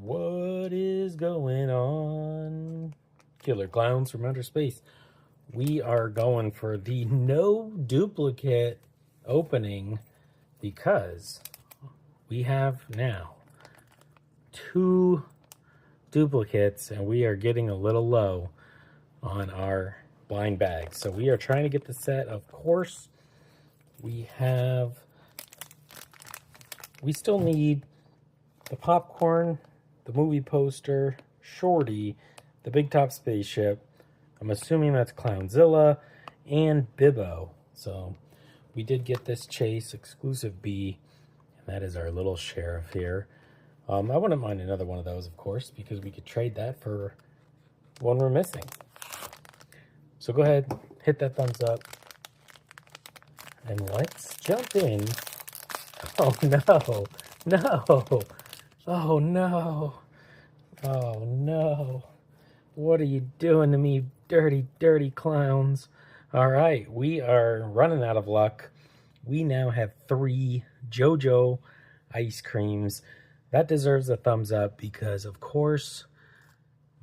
What is going on? Killer Clowns from outer space. We are going for the no duplicate opening because we have now 2 duplicates and we are getting a little low on our blind bags. So we are trying to get the set. Of course, we still need the popcorn, the movie poster, Shorty, the big top spaceship. I'm assuming that's Clownzilla and Bibbo. So we did get this Chase exclusive B, and that is our little sheriff here. I wouldn't mind another one of those, of course, because we could trade that for one we're missing. So go ahead, hit that thumbs up, and let's jump in. Oh no, no, oh no, oh no. What are you doing to me, dirty, dirty clowns? All right, we are running out of luck. We now have 3 JoJo ice creams. That deserves a thumbs up because, of course,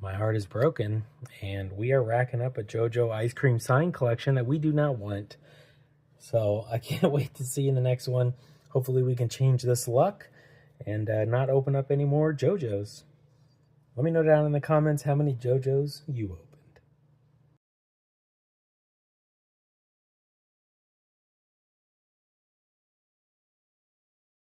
my heart is broken, and we are racking up a JoJo ice cream sign collection that we do not want. So I can't wait to see in the next one. Hopefully we can change this luck and not open up any more JoJos. Let me know down in the comments how many JoJos you open.